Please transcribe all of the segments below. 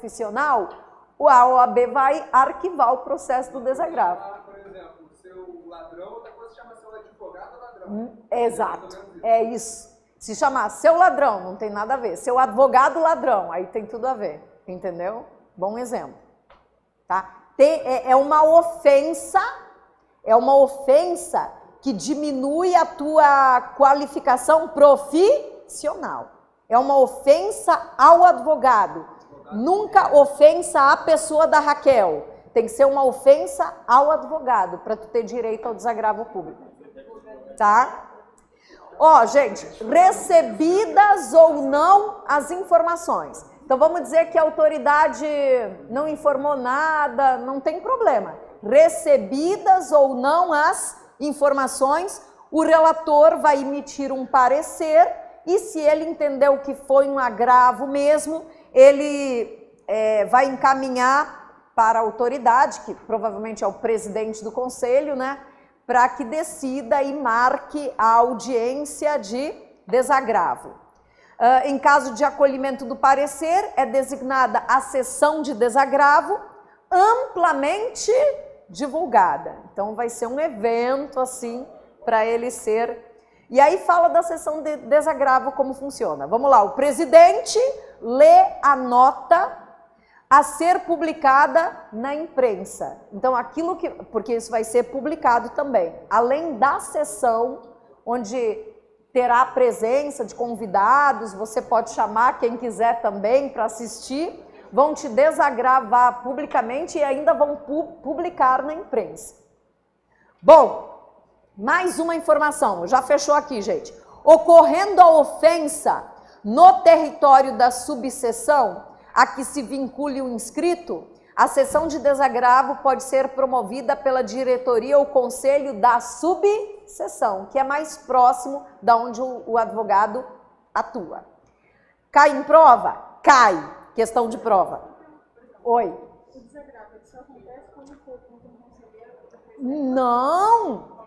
profissional, a OAB vai arquivar o processo do desagravo. Por exemplo, seu ladrão, outra coisa chama seu advogado ladrão. Exato, é isso. Se chamar seu ladrão, não tem nada a ver. Seu advogado ladrão, aí tem tudo a ver, entendeu? Bom exemplo, tá? É uma ofensa que diminui a tua qualificação profissional. É uma ofensa ao advogado. Nunca ofensa à pessoa da Raquel. Tem que ser uma ofensa ao advogado para tu ter direito ao desagravo público. Tá? Ó, gente, recebidas ou não as informações. Então vamos dizer que a autoridade não informou nada, não tem problema. Recebidas ou não as informações, o relator vai emitir um parecer e se ele entendeu que foi um agravo mesmo, ele vai encaminhar para a autoridade, que provavelmente é o presidente do conselho, né, para que decida e marque a audiência de desagravo. Em caso de acolhimento do parecer, é designada a sessão de desagravo amplamente divulgada. Então vai ser um evento assim para ele ser. E aí fala da sessão de desagravo como funciona. Vamos lá, o presidente lê a nota a ser publicada na imprensa. Então aquilo que, porque isso vai ser publicado também, além da sessão onde terá a presença de convidados, você pode chamar quem quiser também para assistir, vão te desagravar publicamente e ainda vão publicar na imprensa. Bom, mais uma informação, já fechou aqui, gente. Ocorrendo a ofensa no território da subseção a que se vincule o inscrito, a sessão de desagravo pode ser promovida pela diretoria ou conselho da subseção, que é mais próximo da onde o advogado atua. Cai em prova? Cai. Questão de prova. Oi. O desagravo só acontece quando for contra um conselheiro? Não.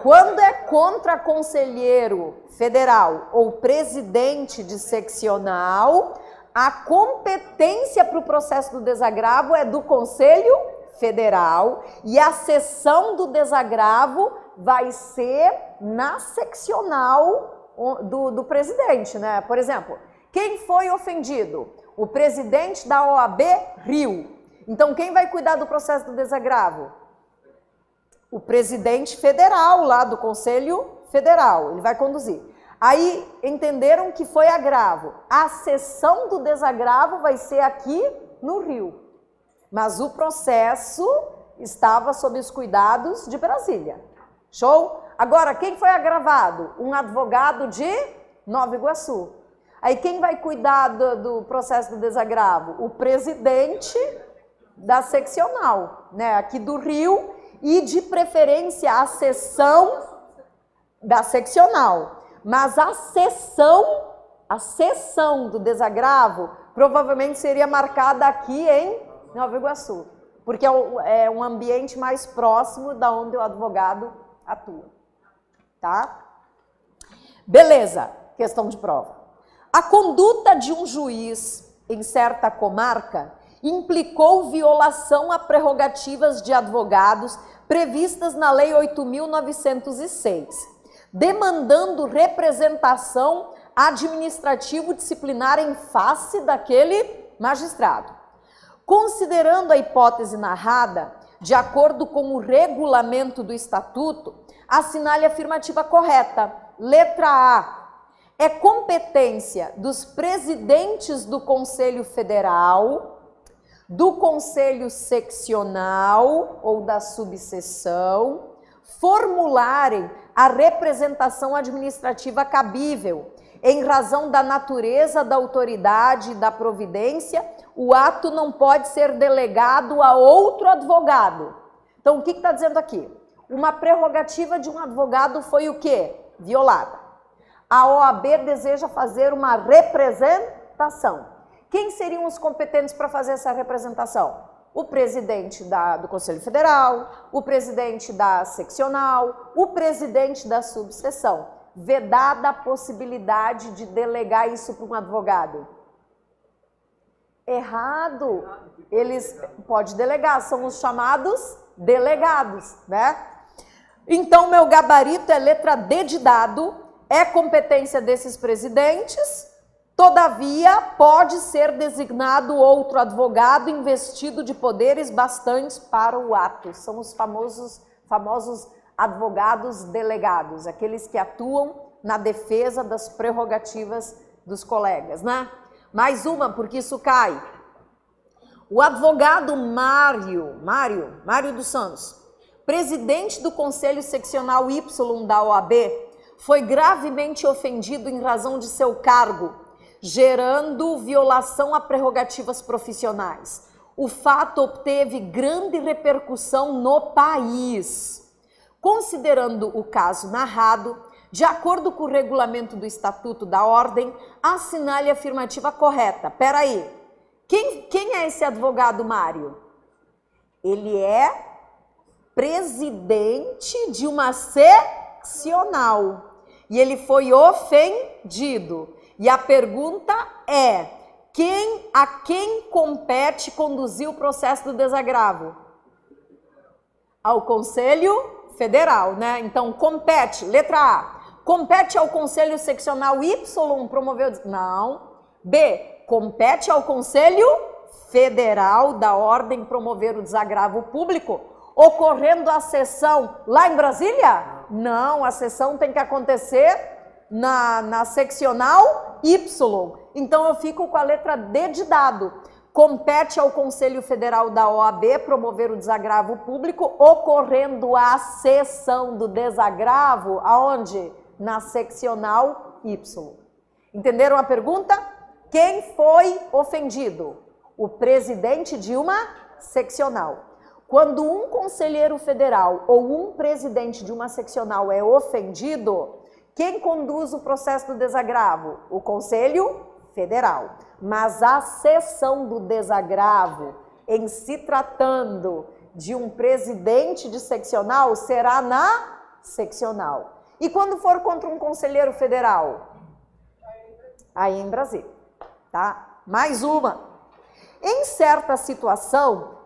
Quando é contra conselheiro federal ou presidente de seccional, a competência para o processo do desagravo é do Conselho Federal e a sessão do desagravo vai ser na seccional do presidente, né? Por exemplo, quem foi ofendido? O presidente da OAB Rio. Então, quem vai cuidar do processo do desagravo? O presidente federal lá do Conselho Federal, ele vai conduzir. Aí entenderam que foi agravo. A sessão do desagravo vai ser aqui no Rio. Mas o processo estava sob os cuidados de Brasília. Show? Agora, quem foi agravado? Um advogado de Nova Iguaçu. Aí quem vai cuidar do processo do desagravo? O presidente da seccional, né? Aqui do Rio e de preferência a sessão da seccional. Mas a sessão do desagravo provavelmente seria marcada aqui em Nova Iguaçu, porque é um ambiente mais próximo da onde o advogado atua, tá? Beleza, questão de prova. A conduta de um juiz em certa comarca implicou violação a prerrogativas de advogados previstas na Lei 8.906, demandando representação administrativo-disciplinar em face daquele magistrado. Considerando a hipótese narrada, de acordo com o regulamento do Estatuto, assinale a afirmativa correta. Letra A. É competência dos presidentes do Conselho Federal, do Conselho Seccional ou da subseção formularem a representação administrativa cabível. Em razão da natureza da autoridade e da providência, o ato não pode ser delegado a outro advogado. Então, o que está dizendo aqui? Uma prerrogativa de um advogado foi o quê? Violada. A OAB deseja fazer uma representação. Quem seriam os competentes para fazer essa representação? O presidente do Conselho Federal, o presidente da seccional, o presidente da subseção. Vedada a possibilidade de delegar isso para um advogado. Errado. Eles pode delegar, são os chamados delegados, né? Então, meu gabarito é letra D de dado, é competência desses presidentes, todavia, pode ser designado outro advogado investido de poderes bastantes para o ato. São os famosos advogados delegados, aqueles que atuam na defesa das prerrogativas dos colegas, né? Mais uma, porque isso cai. O advogado Mário dos Santos, presidente do Conselho Seccional Y da OAB, foi gravemente ofendido em razão de seu cargo, gerando violação a prerrogativas profissionais. O fato obteve grande repercussão no país. Considerando o caso narrado, de acordo com o regulamento do Estatuto da Ordem, assinale a afirmativa correta. Peraí. Quem é esse advogado Mário? Ele é presidente de uma seccional e ele foi ofendido. E a pergunta é, a quem compete conduzir o processo do desagravo? Ao Conselho Federal, né? Então, compete, letra A, compete ao Conselho Seccional Y promover... Não. B, compete ao Conselho Federal da Ordem promover o desagravo público, ocorrendo a sessão lá em Brasília? Não, a sessão tem que acontecer na seccional Y. Então eu fico com a letra D de dado. Compete ao Conselho Federal da OAB promover o desagravo público, ocorrendo a sessão do desagravo, aonde? Na seccional Y. Entenderam a pergunta? Quem foi ofendido? O presidente de uma seccional. Quando um conselheiro federal ou um presidente de uma seccional é ofendido, quem conduz o processo do desagravo? O Conselho Federal. Mas a sessão do desagravo, em se tratando de um presidente de seccional, será na seccional. E quando for contra um conselheiro federal? Aí em Brasília. Tá? Mais uma. Em certa situação,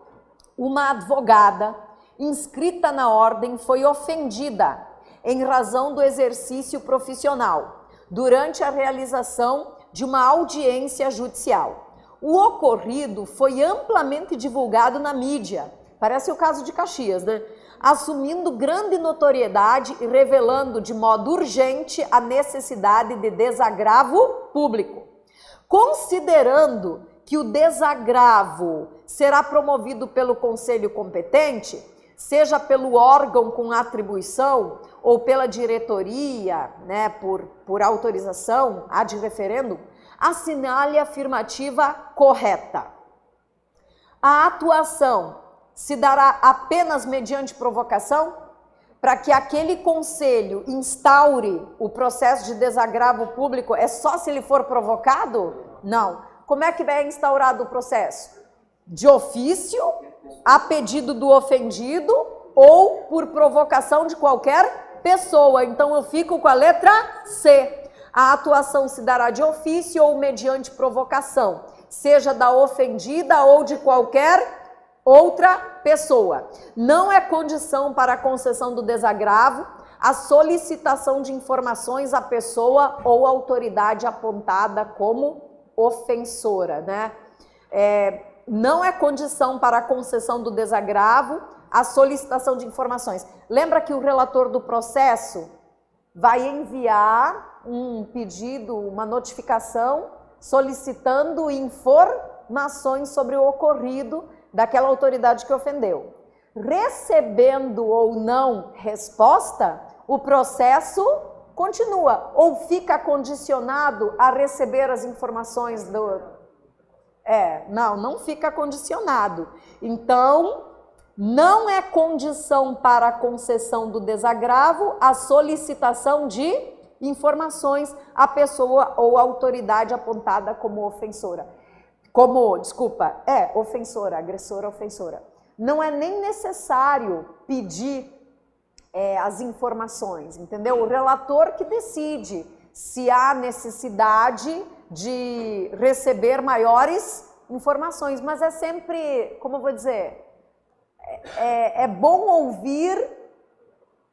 uma advogada inscrita na ordem foi ofendida em razão do exercício profissional durante a realização de uma audiência judicial. O ocorrido foi amplamente divulgado na mídia, parece o caso de Caxias, né? Assumindo grande notoriedade e revelando de modo urgente a necessidade de desagravo público. Considerando que o desagravo será promovido pelo conselho competente, seja pelo órgão com atribuição ou pela diretoria, né, por autorização, ad referendo, assinale a afirmativa correta. A atuação se dará apenas mediante provocação? Para que aquele conselho instaure o processo de desagravo público, é só se ele for provocado? Não. Como é que é instaurado o processo? De ofício, a pedido do ofendido ou por provocação de qualquer pessoa. Então eu fico com a letra C. A atuação se dará de ofício ou mediante provocação, seja da ofendida ou de qualquer outra pessoa. Não é condição para a concessão do desagravo a solicitação de informações à pessoa ou autoridade apontada como ofensora, né? Não é condição para a concessão do desagravo a solicitação de informações. Lembra que o relator do processo vai enviar um pedido, uma notificação solicitando informações sobre o ocorrido daquela autoridade que ofendeu. Recebendo ou não resposta, o processo continua ou fica condicionado a receber as informações do... não fica condicionado. Então, não é condição para a concessão do desagravo a solicitação de informações à pessoa ou autoridade apontada como ofensora. Ofensora, agressora, ofensora. Não é nem necessário pedir as informações, entendeu? O relator que decide se há necessidade de receber maiores informações, mas é sempre, como eu vou dizer, é bom ouvir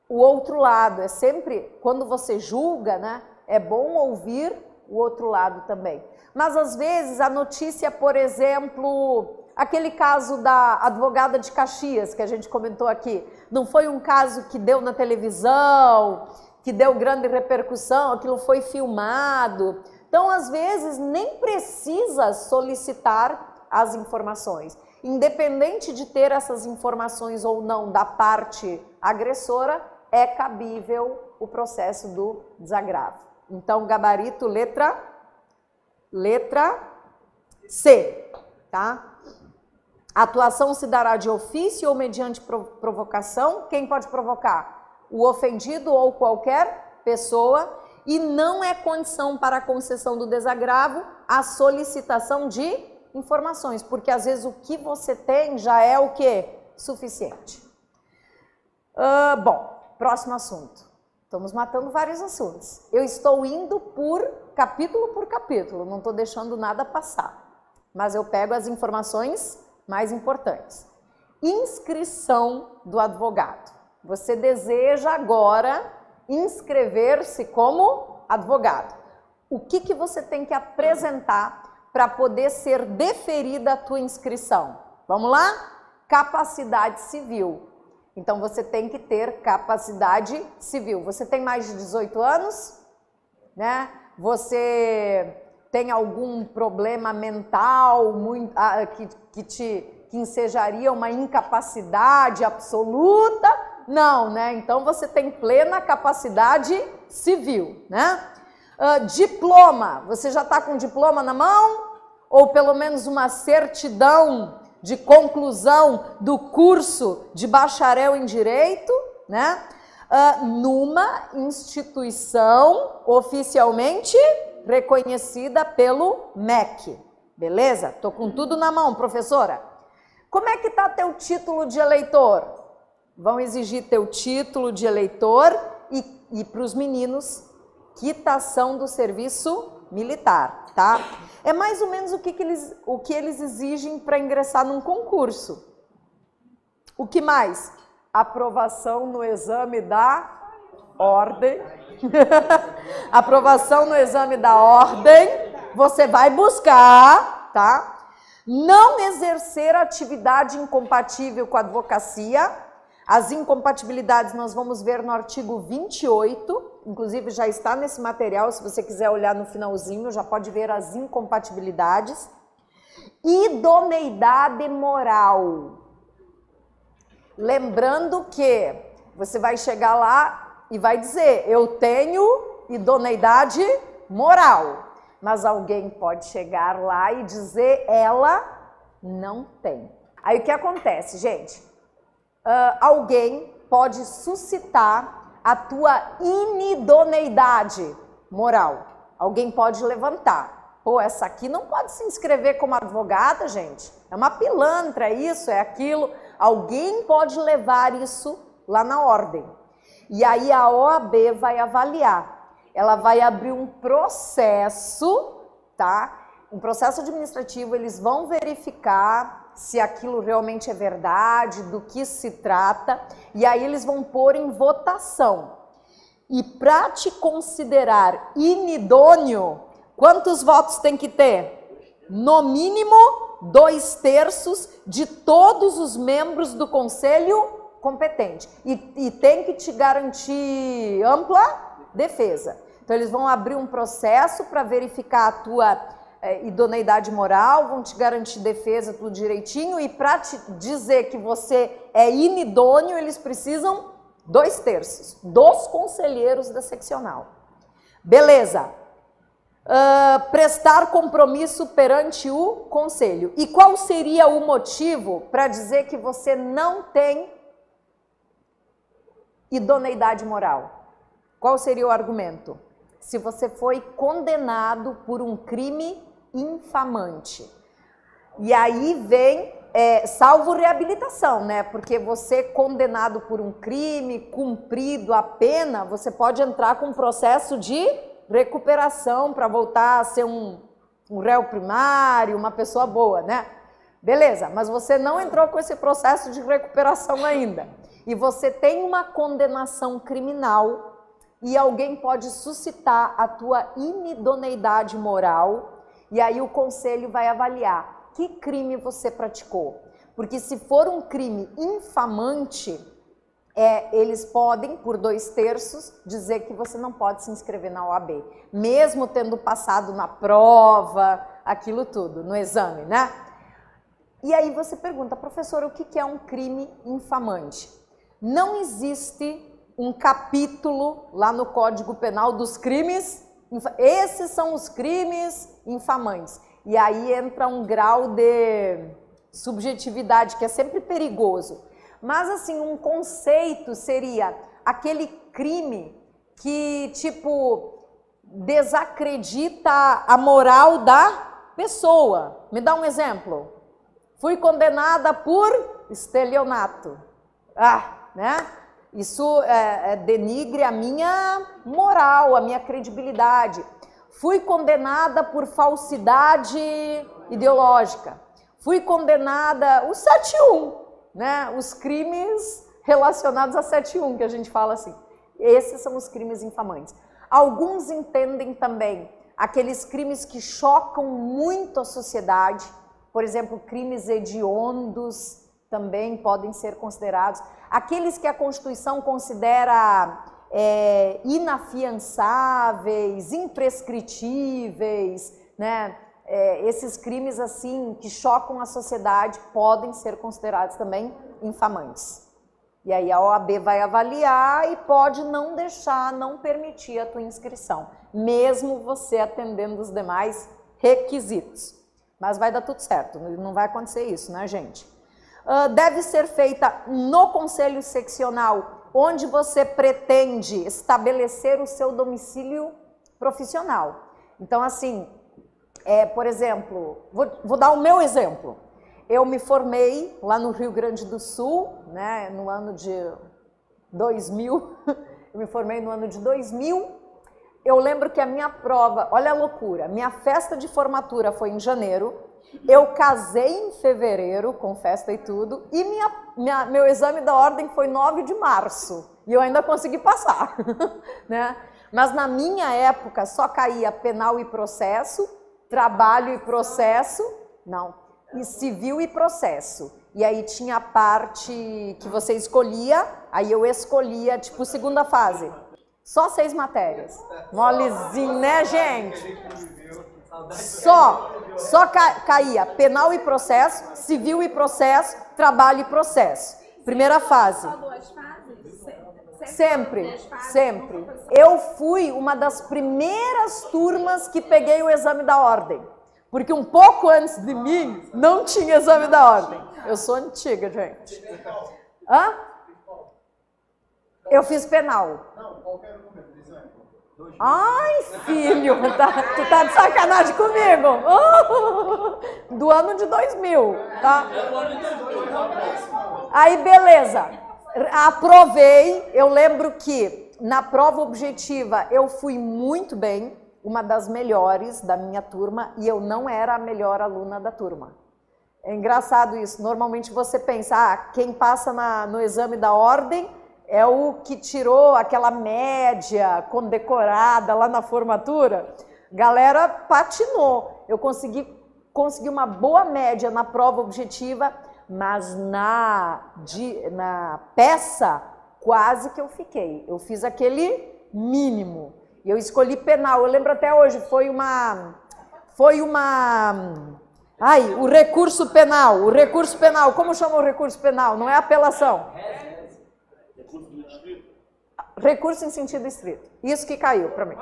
o outro lado, é sempre, quando você julga, né, é bom ouvir o outro lado também. Mas às vezes a notícia, por exemplo, aquele caso da advogada de Caxias, que a gente comentou aqui, não foi um caso que deu na televisão, que deu grande repercussão, aquilo foi filmado. Então, às vezes, nem precisa solicitar as informações. Independente de ter essas informações ou não da parte agressora, é cabível o processo do desagravo. Então, gabarito, letra C, tá? A atuação se dará de ofício ou mediante provocação. Quem pode provocar? O ofendido ou qualquer pessoa. E não é condição para a concessão do desagravo a solicitação de informações, porque às vezes o que você tem já é o quê? Suficiente. Bom, próximo assunto. Estamos matando vários assuntos. Eu estou indo por capítulo, não estou deixando nada passar. Mas eu pego as informações mais importantes. Inscrição do advogado. Você deseja agora inscrever-se como advogado. O que você tem que apresentar para poder ser deferida a tua inscrição? Vamos lá? Capacidade civil. Então, você tem que ter capacidade civil. Você tem mais de 18 anos? Né? Você tem algum problema mental que ensejaria uma incapacidade absoluta? Não, né? Então, você tem plena capacidade civil, né? Diploma. Você já está com diploma na mão? Ou pelo menos uma certidão de conclusão do curso de bacharel em Direito, né? Numa instituição oficialmente reconhecida pelo MEC. Beleza? Tô com tudo na mão, professora. Como é que tá teu título de eleitor? Vão exigir teu título de eleitor e para os meninos, quitação do serviço militar, tá? É mais ou menos o que eles exigem para ingressar num concurso. O que mais? Aprovação no exame da ordem. Aprovação no exame da ordem. Você vai buscar, tá? Não exercer atividade incompatível com a advocacia. As incompatibilidades nós vamos ver no artigo 28, inclusive já está nesse material, se você quiser olhar no finalzinho, já pode ver as incompatibilidades. Idoneidade moral. Lembrando que você vai chegar lá e vai dizer, eu tenho idoneidade moral, mas alguém pode chegar lá e dizer, ela não tem. Aí o que acontece, gente? Alguém pode suscitar a tua inidoneidade moral. Alguém pode levantar. Pô, essa aqui não pode se inscrever como advogada, gente. É uma pilantra, é isso, é aquilo. Alguém pode levar isso lá na ordem. E aí a OAB vai avaliar. Ela vai abrir um processo, tá? Um processo administrativo, eles vão verificar se aquilo realmente é verdade, do que se trata, e aí eles vão pôr em votação. E para te considerar inidôneo, quantos votos tem que ter? No mínimo 2/3 de todos os membros do conselho competente. E tem que te garantir ampla defesa. Então eles vão abrir um processo para verificar a tua idoneidade moral, vão te garantir defesa, tudo direitinho, e para te dizer que você é inidôneo, eles precisam 2/3 dos conselheiros da seccional. Beleza. Prestar compromisso perante o conselho. E qual seria o motivo para dizer que você não tem idoneidade moral? Qual seria o argumento? Se você foi condenado por um crime infamante. E aí vem, salvo reabilitação, né? Porque você condenado por um crime, cumprido a pena, você pode entrar com um processo de recuperação para voltar a ser um um réu primário, uma pessoa boa, né? Beleza, mas você não entrou com esse processo de recuperação ainda. E você tem uma condenação criminal e alguém pode suscitar a tua inidoneidade moral e aí o conselho vai avaliar que crime você praticou. Porque se for um crime infamante, eles podem, por 2/3, dizer que você não pode se inscrever na OAB, mesmo tendo passado na prova, aquilo tudo, no exame, né? E aí você pergunta, professora, o que é um crime infamante? Não existe um capítulo lá no Código Penal dos crimes, esses são os crimes infamantes. E aí entra um grau de subjetividade que é sempre perigoso. Mas assim, um conceito seria aquele crime que, tipo, desacredita a moral da pessoa. Me dá um exemplo. Fui condenada por estelionato. Né? Isso denigre a minha moral, a minha credibilidade. Fui condenada por falsidade ideológica. Fui condenada, o 7-1, né? Os crimes relacionados a 7-1, que a gente fala assim. Esses são os crimes infamantes. Alguns entendem também aqueles crimes que chocam muito a sociedade, por exemplo, crimes hediondos também podem ser considerados. Aqueles que a Constituição considera inafiançáveis, imprescritíveis, né? Esses crimes assim que chocam a sociedade podem ser considerados também infamantes. E aí a OAB vai avaliar e pode não deixar, não permitir a tua inscrição, mesmo você atendendo os demais requisitos. Mas vai dar tudo certo, não vai acontecer isso, né, gente? Deve ser feita no Conselho Seccional, onde você pretende estabelecer o seu domicílio profissional. Então, assim, por exemplo, vou dar o meu exemplo. Eu me formei lá no Rio Grande do Sul, né, no ano de 2000, eu me formei no ano de 2000. Eu lembro que a minha prova, olha a loucura, minha festa de formatura foi em janeiro, eu casei em fevereiro, com festa e tudo, e meu exame da ordem foi 9 de março, e eu ainda consegui passar, né? Mas na minha época só caía penal e processo, trabalho e processo, não, e civil e processo. E aí tinha a parte que você escolhia, aí eu escolhia, tipo, segunda fase. Só 6 matérias. Molezinho, né, gente? Só caía penal e processo, civil e processo, trabalho e processo. Primeira fase. Sempre. Eu fui uma das primeiras turmas que peguei o exame da ordem. Porque um pouco antes de mim, não tinha exame da ordem. Eu sou antiga, gente. Hã? Eu fiz penal. Ai, filho, tu tá de sacanagem comigo? Do ano de 2000, tá? Aí, beleza. Aprovei. Eu lembro que na prova objetiva eu fui muito bem, uma das melhores da minha turma, e eu não era a melhor aluna da turma. É engraçado isso. Normalmente você pensa, quem passa no exame da ordem é o que tirou aquela média condecorada lá na formatura. Galera patinou. Eu consegui uma boa média na prova objetiva, mas na peça quase que eu fiquei. Eu fiz aquele mínimo. E eu escolhi penal. Eu lembro até hoje, foi uma... o recurso penal. O recurso penal, como chama o recurso penal? Não é apelação. Recurso em sentido estrito. Isso que caiu para mim.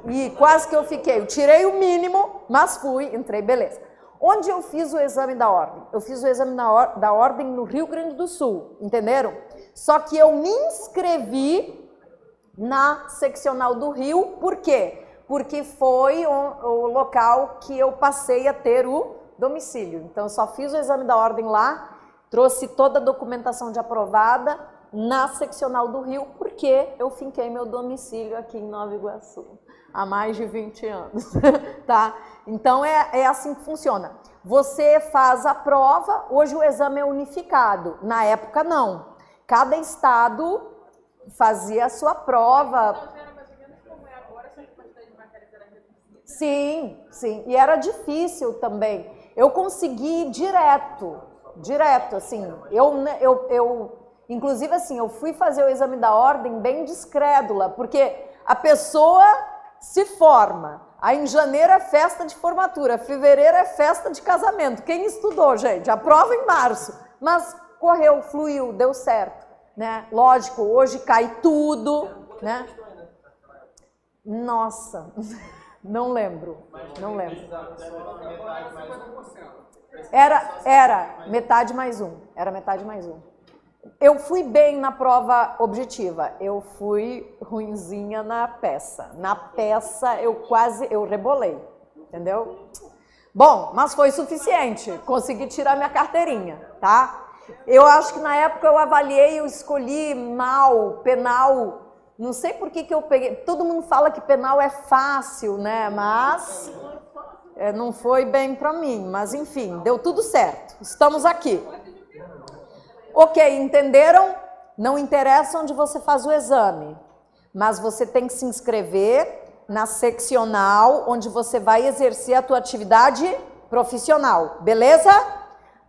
E quase que eu fiquei. Eu tirei o mínimo, mas entrei, beleza. Onde eu fiz o exame da ordem? Eu fiz o exame da ordem no Rio Grande do Sul, entenderam? Só que eu me inscrevi na seccional do Rio, por quê? Porque foi o local que eu passei a ter o domicílio. Então, eu só fiz o exame da ordem lá, trouxe toda a documentação de aprovada na seccional do Rio, porque eu finquei meu domicílio aqui em Nova Iguaçu. há mais de 20 anos, tá? Então é assim que funciona. Você faz a prova, hoje o exame é unificado, na época não. Cada estado fazia a sua prova. Então, já era mais ou menos como é agora, essa quantidade de matérias era reduzida? Sim, sim, e era difícil também. Eu consegui direto, assim, inclusive assim, eu fui fazer o exame da ordem bem descrédula, porque a pessoa se forma, aí em janeiro é festa de formatura, fevereiro é festa de casamento. Quem estudou, gente? A prova em março, mas correu, fluiu, deu certo, né? Lógico, hoje cai tudo, né? Nossa, não lembro. Era metade mais um. Eu fui bem na prova objetiva, eu fui ruinzinha na peça. Na peça eu rebolei, entendeu? Bom, mas foi suficiente, consegui tirar minha carteirinha, tá? Eu acho que na época eu avaliei, eu escolhi mal, penal. Não sei por que eu peguei. Todo mundo fala que penal é fácil, né? Mas não foi bem para mim. Mas enfim, deu tudo certo. Estamos aqui. Ok, entenderam? Não interessa onde você faz o exame, mas você tem que se inscrever na seccional onde você vai exercer a tua atividade profissional, beleza?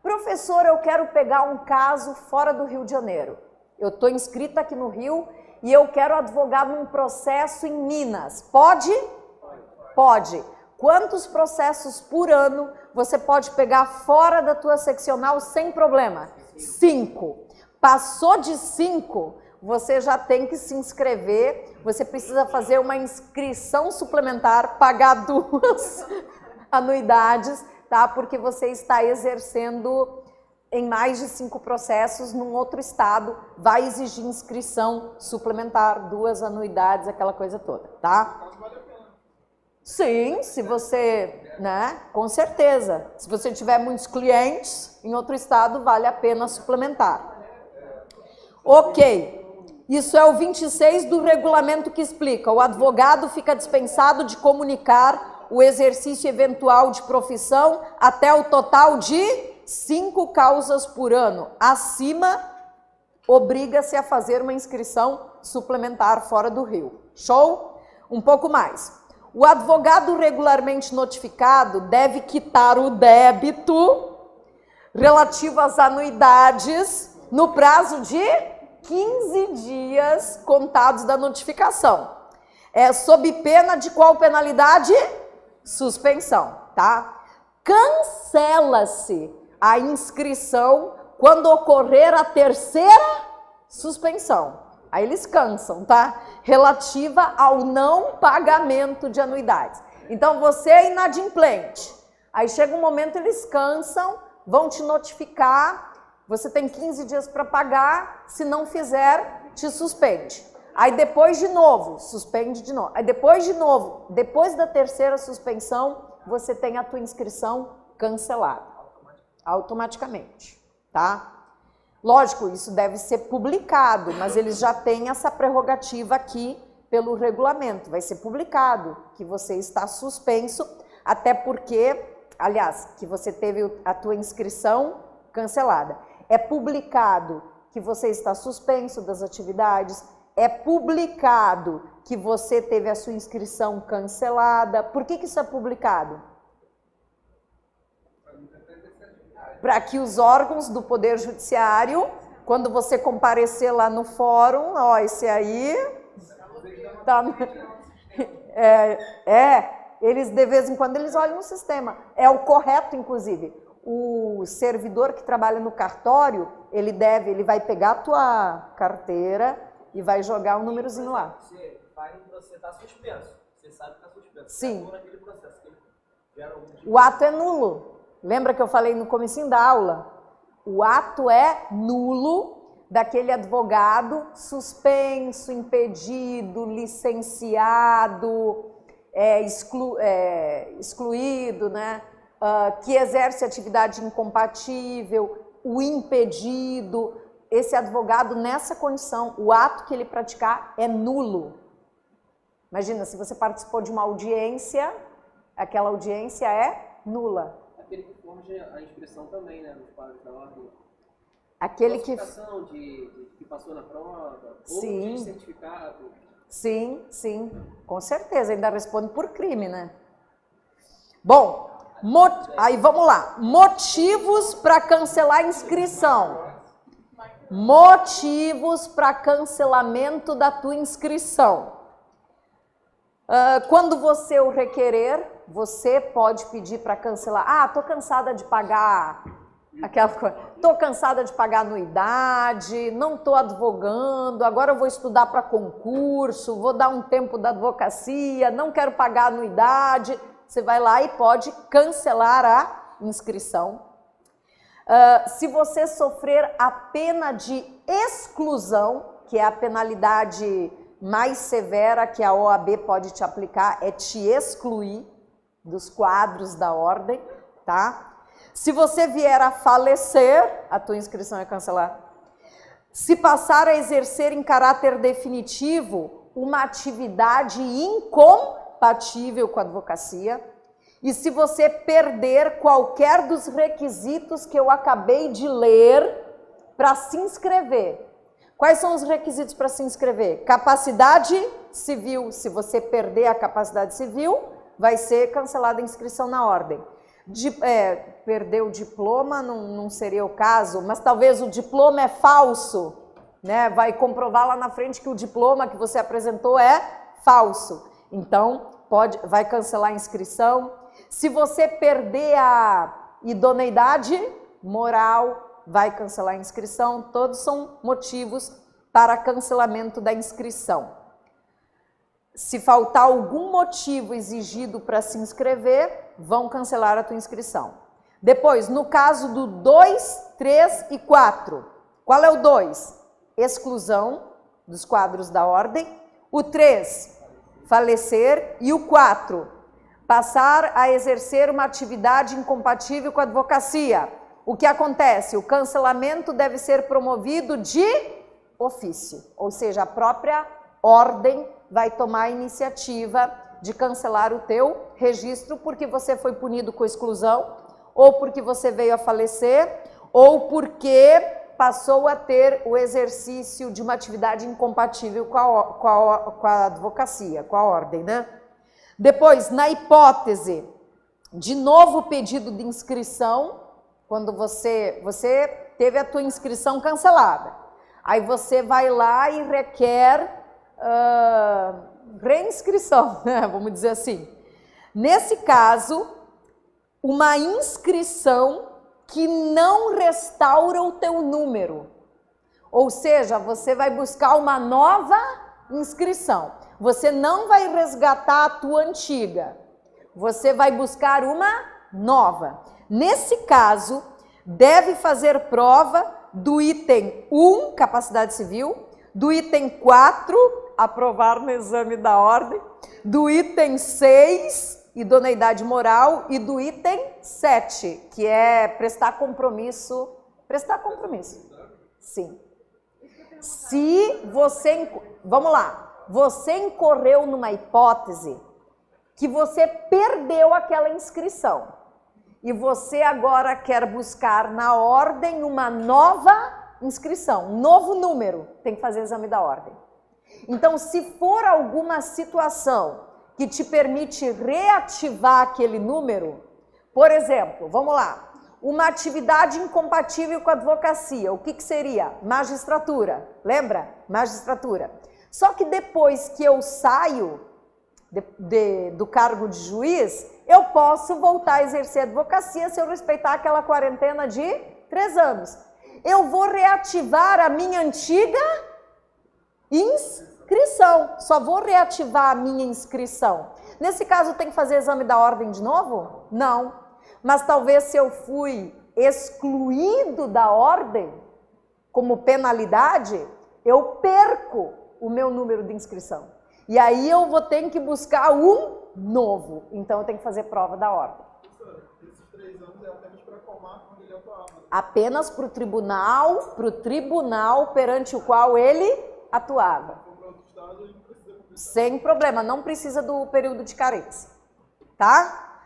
Professor, eu quero pegar um caso fora do Rio de Janeiro. Eu estou inscrita aqui no Rio e eu quero advogar num processo em Minas. Pode? Pode. Quantos processos por ano você pode pegar fora da tua seccional sem problema? 5. Passou de 5, você já tem que se inscrever, você precisa fazer uma inscrição suplementar, pagar 2 anuidades, tá? Porque você está exercendo em mais de 5 processos num outro estado, vai exigir inscrição suplementar, 2 anuidades, aquela coisa toda, tá? Sim, se você, né, com certeza, se você tiver muitos clientes em outro estado, vale a pena suplementar. Ok, isso é o 26 do regulamento que explica, o advogado fica dispensado de comunicar o exercício eventual de profissão até o total de 5 causas por ano. Acima, obriga-se a fazer uma inscrição suplementar fora do Rio. Show? Um pouco mais. O advogado regularmente notificado deve quitar o débito relativo às anuidades no prazo de 15 dias contados da notificação. Sob pena de qual penalidade? Suspensão, tá? Cancela-se a inscrição quando ocorrer a terceira suspensão. Aí eles cansam, tá? Relativa ao não pagamento de anuidades. Então, você é inadimplente. Aí chega um momento, eles cansam, vão te notificar, você tem 15 dias para pagar, se não fizer, te suspende. Aí depois de novo, suspende de novo. Aí depois de novo, depois da terceira suspensão, você tem a tua inscrição cancelada. Automaticamente, tá? Lógico, isso deve ser publicado, mas eles já têm essa prerrogativa aqui pelo regulamento. Vai ser publicado que você está suspenso, até porque, aliás, que você teve a tua inscrição cancelada. É publicado que você está suspenso das atividades, é publicado que você teve a sua inscrição cancelada. Por que isso é publicado? Para que os órgãos do Poder Judiciário, quando você comparecer lá no fórum, ó, esse aí tá, eles de vez em quando eles olham no sistema. É o correto, inclusive. O servidor que trabalha no cartório, ele vai pegar a tua carteira e vai jogar um númerozinho lá. Você está suspenso. Você sabe que está suspenso. Sim. Naquele processo, o ato é nulo. Lembra que eu falei no comecinho da aula? O ato é nulo daquele advogado suspenso, impedido, licenciado, excluído, né? Que exerce atividade incompatível, o impedido. Esse advogado, nessa condição, o ato que ele praticar é nulo. Imagina, se você participou de uma audiência, aquela audiência é nula. Aquele que forja a inscrição também, né, nos quadros da ordem. Aquele que... Classificação que passou na prova, Sim. ou de certificado. Sim, sim, com certeza, ainda responde por crime, né? Bom, aí vamos lá, motivos para cancelar a inscrição. Motivos para cancelamento da tua inscrição. Quando você o requerer, você pode pedir para cancelar. Ah, tô cansada de pagar aquela coisa. Tô cansada de pagar anuidade, não tô advogando, agora eu vou estudar para concurso, vou dar um tempo da advocacia, não quero pagar anuidade. Você vai lá e pode cancelar a inscrição. Se você sofrer a pena de exclusão, que é a penalidade mais severa que a OAB pode te aplicar, é te excluir dos quadros da ordem, tá? Se você vier a falecer, a tua inscrição é cancelada. Se passar a exercer em caráter definitivo uma atividade incompatível com a advocacia, e se você perder qualquer dos requisitos que eu acabei de ler para se inscrever. Quais são os requisitos para se inscrever? Capacidade civil. Se você perder a capacidade civil, vai ser cancelada a inscrição na ordem. Perder o diploma não seria o caso, mas talvez o diploma é falso, né? Vai comprovar lá na frente que o diploma que você apresentou é falso. Então, vai cancelar a inscrição. Se você perder a idoneidade moral, vai cancelar a inscrição. Todos são motivos para cancelamento da inscrição. Se faltar algum motivo exigido para se inscrever, vão cancelar a tua inscrição. Depois, no caso do 2, 3 e 4, qual é o 2? Exclusão dos quadros da ordem. O 3, falecer. E o 4, passar a exercer uma atividade incompatível com a advocacia. O que acontece? O cancelamento deve ser promovido de ofício, ou seja, a própria ordem vai tomar a iniciativa de cancelar o teu registro porque você foi punido com exclusão, ou porque você veio a falecer, ou porque passou a ter o exercício de uma atividade incompatível com a advocacia, com a ordem, né? Depois, na hipótese de novo pedido de inscrição, quando você teve a tua inscrição cancelada, aí você vai lá e requer reinscrição, né? Vamos dizer assim. Nesse caso, uma inscrição que não restaura o teu número, ou seja, você vai buscar uma nova inscrição. Você não vai resgatar a tua antiga, você vai buscar uma nova. Nesse caso, deve fazer prova do item 1, capacidade civil, do item 4, aprovar no exame da ordem, do item 6, idoneidade moral, e do item 7, que é prestar compromisso. Prestar compromisso. Sim. Se você... Vamos lá. Você incorreu numa hipótese que você perdeu aquela inscrição e você agora quer buscar na ordem uma nova inscrição, um novo número, tem que fazer exame da ordem. Então, se for alguma situação que te permite reativar aquele número, por exemplo, vamos lá, uma atividade incompatível com a advocacia, o que seria? Magistratura, lembra? Magistratura. Só que depois que eu saio do cargo de juiz, eu posso voltar a exercer a advocacia se eu respeitar aquela quarentena de 3 anos. Eu vou reativar a minha antiga inscrição, só vou reativar a minha inscrição. Nesse caso, tem que fazer exame da ordem de novo? Não. Mas talvez se eu fui excluído da ordem como penalidade, eu perco o meu número de inscrição. E aí eu vou ter que buscar um novo. Então eu tenho que fazer prova da ordem. Esses 3 anos é apenas para formar quando ele atuava. Apenas para o tribunal perante o qual ele atuava. Se for para outro estado, ele não precisa cumprir. Sem problema, não precisa do período de carência, tá?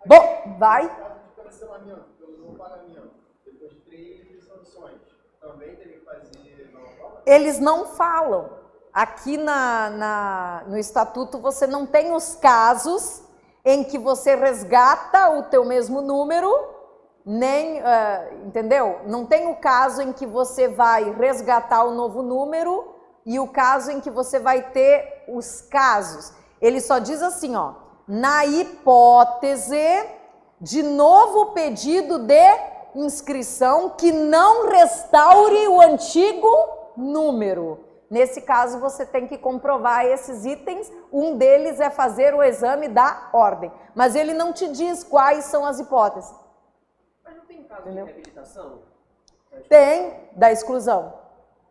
Bom, vai. Caso de cancelamento pelo não pagamento, depois de 3 sanções, também teria que fazer nova prova? Eles não falam. Aqui no estatuto você não tem os casos em que você resgata o teu mesmo número, nem, entendeu? Não tem o caso em que você vai resgatar o novo número e o caso em que você vai ter os casos. Ele só diz assim, ó, na hipótese de novo pedido de inscrição que não restaure o antigo número. Nesse caso, você tem que comprovar esses itens. Um deles é fazer o exame da ordem. Mas ele não te diz quais são as hipóteses. Mas não tem caso de reabilitação? Tem, da exclusão.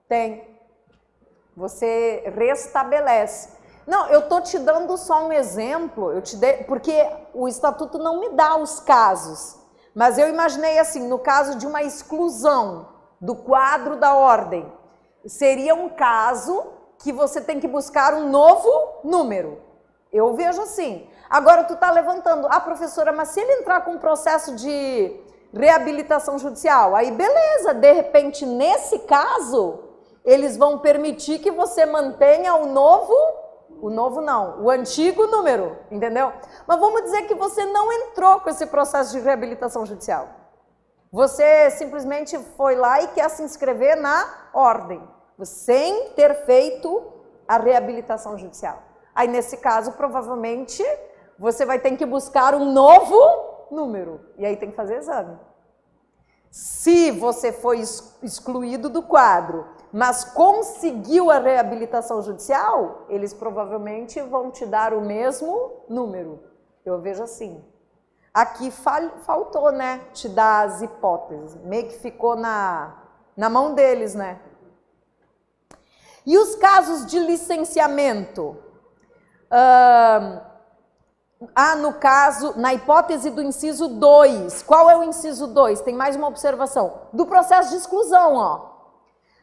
Tem. Você restabelece. Não, eu estou te dando só um exemplo, porque o estatuto não me dá os casos. Mas eu imaginei assim, no caso de uma exclusão do quadro da ordem, seria um caso que você tem que buscar um novo número. Eu vejo assim. Agora tu tá levantando, professora, mas se ele entrar com um processo de reabilitação judicial, aí beleza, de repente nesse caso, eles vão permitir que você mantenha o antigo número, entendeu? Mas vamos dizer que você não entrou com esse processo de reabilitação judicial. Você simplesmente foi lá e quer se inscrever na ordem, sem ter feito a reabilitação judicial. Aí, nesse caso, provavelmente, você vai ter que buscar um novo número. E aí tem que fazer exame. Se você foi excluído do quadro, mas conseguiu a reabilitação judicial, eles provavelmente vão te dar o mesmo número. Eu vejo assim. Aqui faltou, né, te dar as hipóteses. Meio que ficou na mão deles, né? E os casos de licenciamento? No caso, na hipótese do inciso 2. Qual é o inciso 2? Tem mais uma observação. Do processo de exclusão, ó.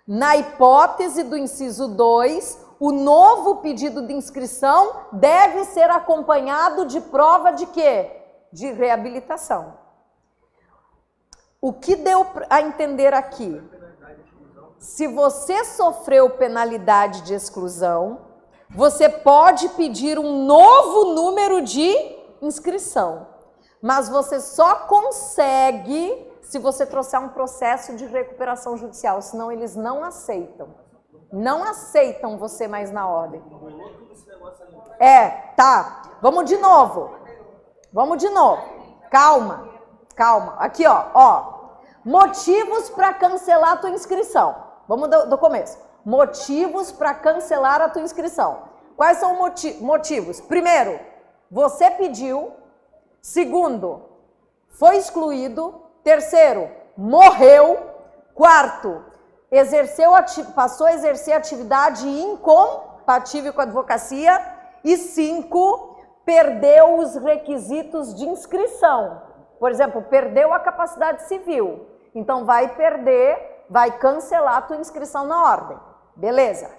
Na hipótese do inciso 2, o novo pedido de inscrição deve ser acompanhado de prova de quê? De reabilitação. O que deu a entender aqui? Se você sofreu penalidade de exclusão, você pode pedir um novo número de inscrição, mas você só consegue se você trouxer um processo de recuperação judicial, senão eles não aceitam. Não aceitam você mais na ordem. Tá. Vamos de novo. Calma. Aqui, ó. Motivos para cancelar a tua inscrição. Vamos do começo. Motivos para cancelar a tua inscrição. Quais são os motivos? Primeiro, você pediu. Segundo, foi excluído. Terceiro, morreu. Quarto, passou a exercer atividade incompatível com a advocacia. E 5, perdeu os requisitos de inscrição. Por exemplo, perdeu a capacidade civil. Então vai cancelar a tua inscrição na ordem. Beleza.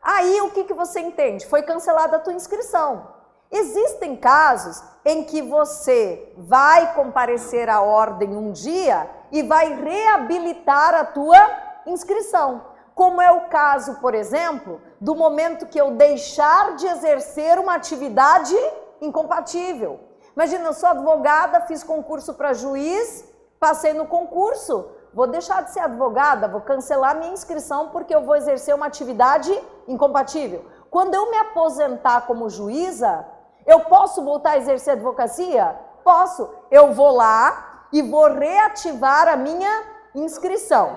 Aí o que você entende? Foi cancelada a tua inscrição. Existem casos em que você vai comparecer à ordem um dia e vai reabilitar a tua inscrição. Como é o caso, por exemplo, do momento que eu deixar de exercer uma atividade incompatível. Imagina, eu sou advogada, fiz concurso para juiz, passei no concurso, vou deixar de ser advogada, vou cancelar minha inscrição porque eu vou exercer uma atividade incompatível. Quando eu me aposentar como juíza, eu posso voltar a exercer advocacia? Posso. Eu vou lá e vou reativar a minha inscrição.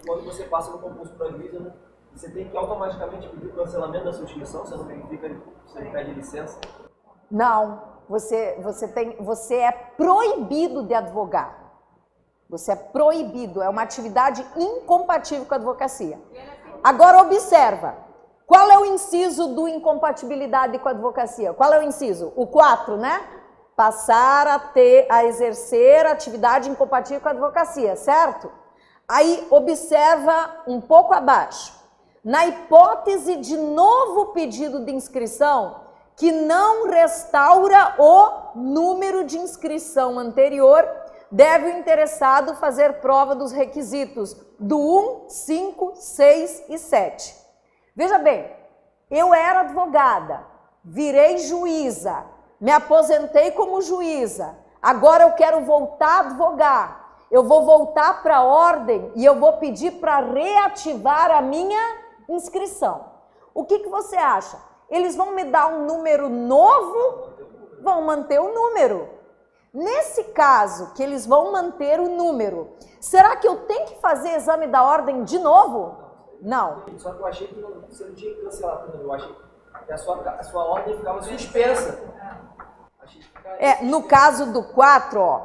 Quando você passa no concurso para juiz, você tem que automaticamente pedir o cancelamento da sua inscrição, você não pede licença? Não, você é proibido de advogar. Você é proibido, é uma atividade incompatível com a advocacia. Agora observa, qual é o inciso do incompatibilidade com a advocacia? Qual é o inciso? O 4, né? Passar a exercer atividade incompatível com a advocacia, certo? Aí observa um pouco abaixo. Na hipótese de novo pedido de inscrição, que não restaura o número de inscrição anterior, deve o interessado fazer prova dos requisitos do 1, 5, 6 e 7. Veja bem, eu era advogada, virei juíza, me aposentei como juíza, agora eu quero voltar a advogar. Eu vou voltar para a ordem e eu vou pedir para reativar a minha inscrição. O que você acha? Eles vão me dar um número novo? Vão manter o número. Nesse caso, que eles vão manter o número, será que eu tenho que fazer exame da ordem de novo? Não. Só que eu achei que você não tinha que cancelar tudo. Eu achei que a sua ordem ficava suspensa. No caso do 4, ó,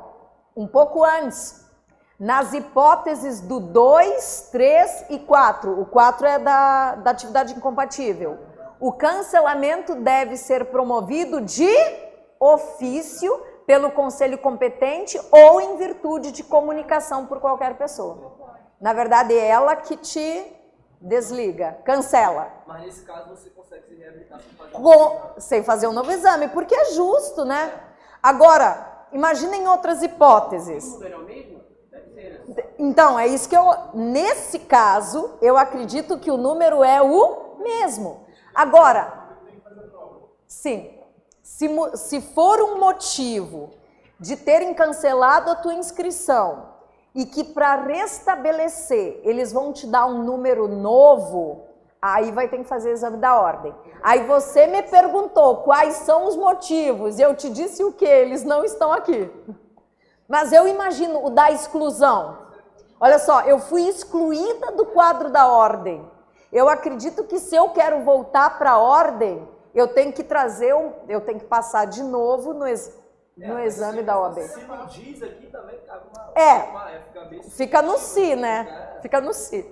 um pouco antes. Nas hipóteses do 2, 3 e 4. O 4 é da atividade incompatível. O cancelamento deve ser promovido de ofício pelo conselho competente ou em virtude de comunicação por qualquer pessoa. Na verdade, é ela que te desliga, cancela. Mas nesse caso você consegue se reabilitar sem fazer um novo exame, porque é justo, né? Agora, imaginem outras hipóteses. O número é o mesmo? Deve ser. Então, é isso que nesse caso, eu acredito que o número é o mesmo. Agora, sim, se for um motivo de terem cancelado a tua inscrição e que para restabelecer eles vão te dar um número novo, aí vai ter que fazer o exame da ordem. Aí você me perguntou quais são os motivos e eu te disse o que? Eles não estão aqui. Mas eu imagino o da exclusão. Olha só, eu fui excluída do quadro da ordem. Eu acredito que se eu quero voltar para a ordem, eu tenho que eu tenho que passar de novo no exame da OAB. Se não diz aqui também, fica no si, né? Fica no si.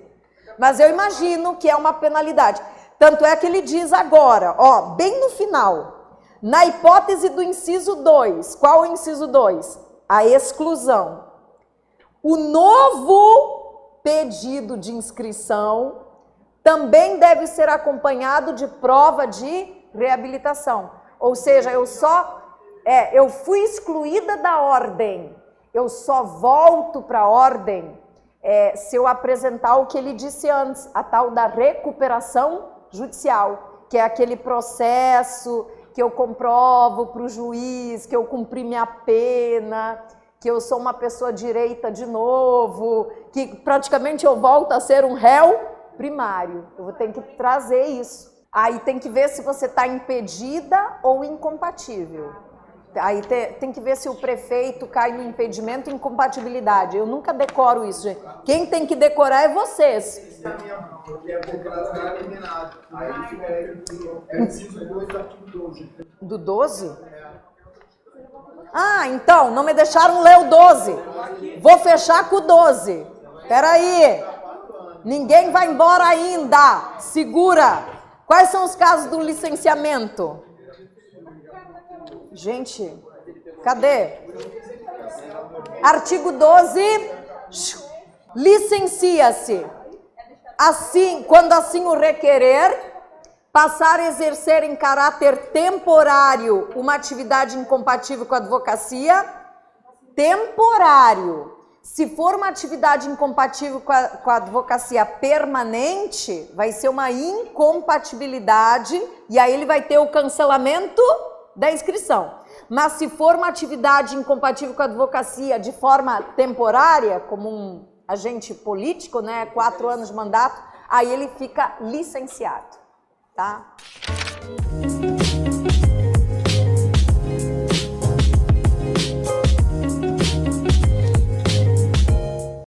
Mas eu imagino que é uma penalidade. Tanto é que ele diz agora, ó, bem no final, na hipótese do inciso 2, qual o inciso 2? A exclusão. O novo pedido de inscrição também deve ser acompanhado de prova de reabilitação. Ou seja, eu fui excluída da ordem, eu só volto para a ordem se eu apresentar o que ele disse antes, a tal da recuperação judicial, que é aquele processo que eu comprovo para o juiz, que eu cumpri minha pena, que eu sou uma pessoa direita de novo, que praticamente eu volto a ser um réu primário. Eu vou ter que trazer isso. Aí tem que ver se você está impedida ou incompatível. Aí tem que ver se o prefeito cai no impedimento e incompatibilidade. Eu nunca decoro isso, gente. Quem tem que decorar é vocês. Do 12? Ah, então, não me deixaram ler o 12. Vou fechar com o 12. Peraí. Ninguém vai embora ainda. Segura. Quais são os casos do licenciamento? Gente, cadê? Artigo 12. Licencia-se. Assim, quando assim o requerer, passar a exercer em caráter temporário uma atividade incompatível com a advocacia. Temporário. Se for uma atividade incompatível com a advocacia permanente, vai ser uma incompatibilidade e aí ele vai ter o cancelamento da inscrição. Mas se for uma atividade incompatível com a advocacia de forma temporária, como um agente político, né, 4 anos de mandato, aí ele fica licenciado, tá?